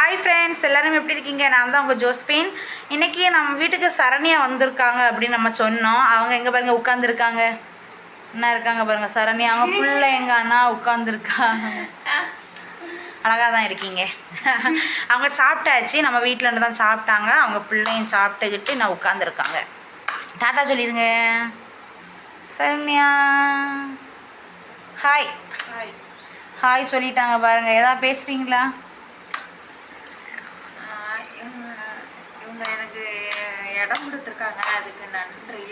Hi friends, எல்லோரும் எப்படி இருக்கீங்க? நான் தான் உங்கள் ஜோஸ்பின். இன்றைக்கி நம்ம வீட்டுக்கு சரண்யா வந்திருக்காங்க அப்படின்னு நம்ம சொன்னோம். அவங்க எங்கே பாருங்கள் உட்காந்துருக்காங்க. என்ன இருக்காங்க பாருங்கள் சரண்யா. அவங்க பிள்ளை எங்கள் அண்ணா உட்காந்துருக்காங்க. அழகாக தான் இருக்கீங்க. அவங்க சாப்பிட்டாச்சு, நம்ம வீட்டிலேருந்து தான் சாப்பிட்டாங்க. அவங்க பிள்ளையும் சாப்பிட்டுக்கிட்டு நான் உட்காந்துருக்காங்க. டாட்டா சொல்லிடுங்க சரண்யா. ஹாய் ஹாய் சொல்லிட்டாங்க பாருங்கள். எதாவது பேசுகிறீங்களா? இவங்க எனக்கு இடம் கொடுத்துருக்காங்க, அதுக்கு நன்றி.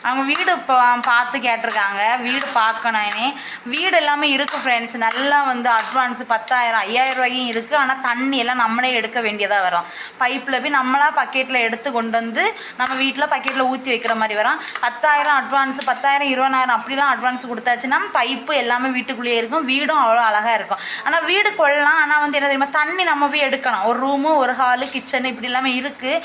அவங்க வீடு இப்போ பார்த்து கேட்டிருக்காங்க. வீடு பார்க்கணுன்னே வீடு எல்லாமே இருக்குது ஃப்ரெண்ட்ஸ். நல்லா வந்து அட்வான்ஸு 10,000 5,000 ரூபாயும் இருக்குது. ஆனால் தண்ணி எல்லாம் நம்மளே எடுக்க வேண்டியதாக வரும். பைப்பில் போய் நம்மளாக பக்கெட்டில் எடுத்து கொண்டு வந்து நம்ம வீட்டில் பக்கெட்டில் ஊற்றி வைக்கிற மாதிரி வரும். 10,000 அட்வான்ஸு, 10,000 20,000 அப்படிலாம் அட்வான்ஸ் கொடுத்தாச்சுன்னா பைப்பு எல்லாமே வீட்டுக்குள்ளேயே இருக்கும். வீடும் அவ்வளோ அழகாக இருக்கும். ஆனால் வீடு கொள்ளலாம். ஆனால் வந்து என்ன தெரியுமா, தண்ணி நம்ம போய் எடுக்கணும். ஒரு ரூமு, ஒரு ஹாலு, கிச்சனு இப்படி எல்லாமே இருக்குது.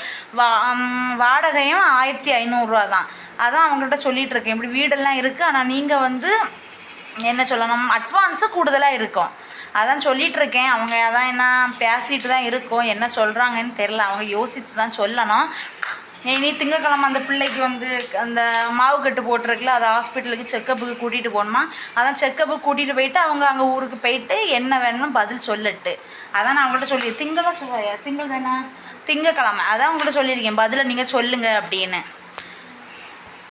வாடகையும் 1,500 தான். அதான் அவங்கள்ட்ட சொல்லிகிட்ருக்கேன். இப்படி வீடெல்லாம் இருக்குது. ஆனால் நீங்கள் வந்து என்ன சொல்லணும், அட்வான்ஸு கூடுதலாக இருக்கும். அதான் சொல்லிகிட்ருக்கேன். அவங்க அதான் என்ன பேசிட்டு தான் இருக்கோம். என்ன சொல்கிறாங்கன்னு தெரில. அவங்க யோசித்து தான் சொல்லணும். இனி திங்கக்கிழமை அந்த பிள்ளைக்கு வந்து அந்த மாவு கட்டு போட்டிருக்குல, அதை ஹாஸ்பிட்டலுக்கு செக்கப்புக்கு கூட்டிகிட்டு போகணுமா. அதான் செக்கப்புக்கு கூட்டிகிட்டு போயிட்டு அவங்க அங்கே ஊருக்கு போயிட்டு என்ன வேணும்னு பதில் சொல்லட்டு. அதான் நான் அவங்கள்ட்ட சொல்லி திங்களாக சொல்லுவாயா, திங்கள் தானே, திங்கக்கிழமை. அதான் உங்கள்கிட்ட சொல்லியிருக்கேன், பதிலை நீங்கள் சொல்லுங்கள் அப்படின்னு.